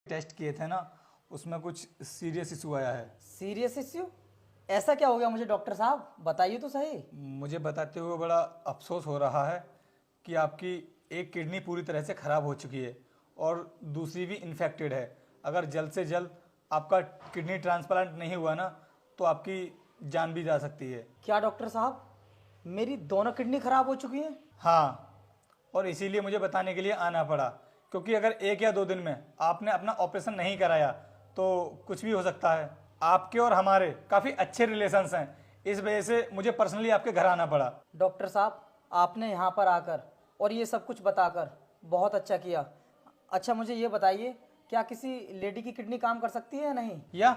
Test किए थे ना, उसमें कुछ सीरियस इशू आया है। Serious issue? ऐसा क्या हो गया मुझे डॉक्टर साहब बताइए तो सही। मुझे बताते हुए बड़ा अफसोस हो रहा है कि आपकी एक किडनी पूरी तरह से ख़राब हो चुकी है और दूसरी भी इन्फेक्टेड है। अगर जल्द से जल्द आपका किडनी ट्रांसप्लांट नहीं हुआ ना, तो आपकी जान भी जा सकती है। क्या डॉक्टर साहब, मेरी दोनों किडनी खराब हो चुकी है? हाँ, और इसीलिए मुझे बताने के लिए आना पड़ा, क्योंकि अगर 1 या 2 दिन में आपने अपना ऑपरेशन नहीं कराया तो कुछ भी हो सकता है। आपके और हमारे काफ़ी अच्छे रिलेशंस हैं, इस वजह से मुझे पर्सनली आपके घर आना पड़ा। डॉक्टर साहब, आपने यहाँ पर आकर और ये सब कुछ बताकर बहुत अच्छा किया। अच्छा मुझे ये बताइए, क्या किसी लेडी की किडनी काम कर सकती है या नहीं? या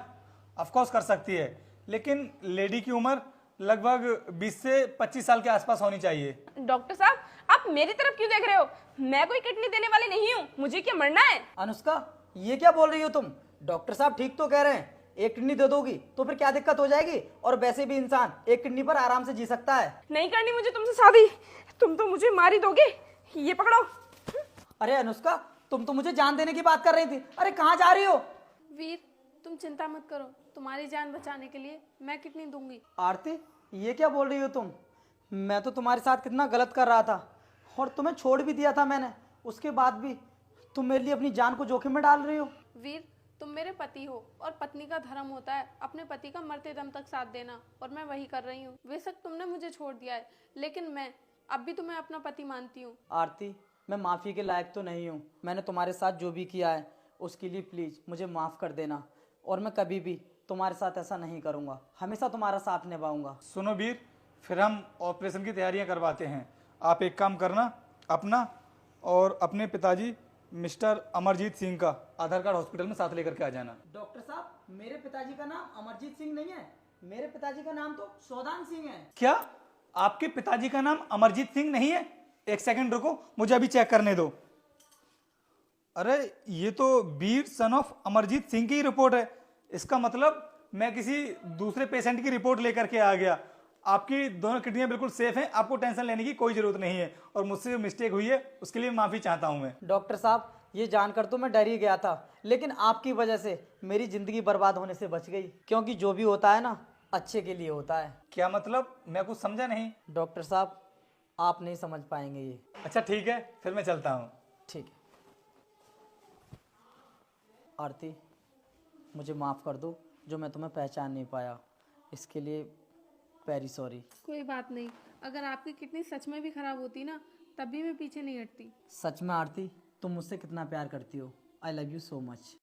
ऑफ कोर्स कर सकती है, लेकिन लेडी की उम्र लगभग 20 से 25 साल के आसपास होनी चाहिए। डॉक्टर साहब, आप मेरी तरफ क्यों देख रहे हो? मैं कोई किडनी देने वाली नहीं हूँ। मुझे क्या मरना है? अनुष्का, ये क्या बोल रही हो तुम? डॉक्टर साहब ठीक तो कह रहे हैं, एक किडनी दे दोगी तो फिर क्या दिक्कत हो जाएगी? और वैसे भी इंसान एक किडनी पर आराम से जी सकता है। नहीं करनी मुझे तुमसे शादी। तुम तो मुझे मार ही दोगे। ये पकड़ो। अरे अनुष्का, तुम तो मुझे जान देने की बात कर रही थी। अरे कहाँ जा रही हो? वीर, तुम चिंता मत करो, तुम्हारी जान बचाने के लिए मैं किडनी दूंगी। आरती, ये क्या बोल रही हो तुम? मैं तो तुम्हारे साथ कितना गलत कर रहा था और तुम्हें छोड़ भी दिया था मैंने, उसके बाद भी तुम मेरे लिए अपनी जान को जोखिम में डाल रही हो। वीर, तुम मेरे पति हो और पत्नी का धर्म होता है अपने पति का मरते दम तक साथ देना, और मैं वही कर रही हूँ। बेशक तुमने मुझे छोड़ दिया है, लेकिन मैं अब भी तुम्हें अपना पति मानती हूँ। आरती, मैं माफ़ी के लायक तो नहीं हूँ। मैंने तुम्हारे साथ जो भी किया है उसके लिए प्लीज़ मुझे माफ़ कर देना, और मैं कभी भी तुम्हारे साथ ऐसा नहीं करूँगा, हमेशा तुम्हारा साथ निभाऊंगा। सुनो वीर, फिर हम ऑपरेशन की तैयारियां करवाते हैं। आप एक काम करना, अपना और अपने पिताजी मिस्टर अमरजीत सिंह का आधार कार्ड हॉस्पिटल में साथ लेकर के आ जाना। डॉक्टर साहब, मेरे पिताजी का नाम अमरजीत सिंह नहीं है, मेरे पिताजी का नाम तो सौदान सिंह है। क्या आपके पिताजी का नाम अमरजीत सिंह नहीं है? एक सेकंड रुको, मुझे अभी चेक करने दो। अरे ये तो वीर सन ऑफ अमरजीत सिंह की ही रिपोर्ट है। इसका मतलब मैं किसी दूसरे पेशेंट की रिपोर्ट लेकर के आ गया। आपकी दोनों किडनियां बिल्कुल सेफ हैं, आपको टेंशन लेने की कोई जरूरत नहीं है, और मुझसे जो मिस्टेक हुई है उसके लिए माफी चाहता हूं मैं। डॉक्टर साहब, ये जानकर तो मैं डर ही गया था, लेकिन आपकी वजह से मेरी जिंदगी बर्बाद होने से बच गई, क्योंकि जो भी होता है ना अच्छे के लिए होता है। क्या मतलब? मैं कुछ समझा नहीं। डॉक्टर साहब, आप नहीं समझ पाएंगे ये। अच्छा ठीक है, फिर मैं चलता हूँ। ठीक है। आरती, मुझे माफ़ कर दो जो मैं तुम्हें पहचान नहीं पाया, इसके लिए वेरी सॉरी। कोई बात नहीं, अगर आपकी किडनी सच में भी खराब होती ना, तब भी मैं पीछे नहीं हटती। सच में आरती, तुम मुझसे कितना प्यार करती हो। I love you so much.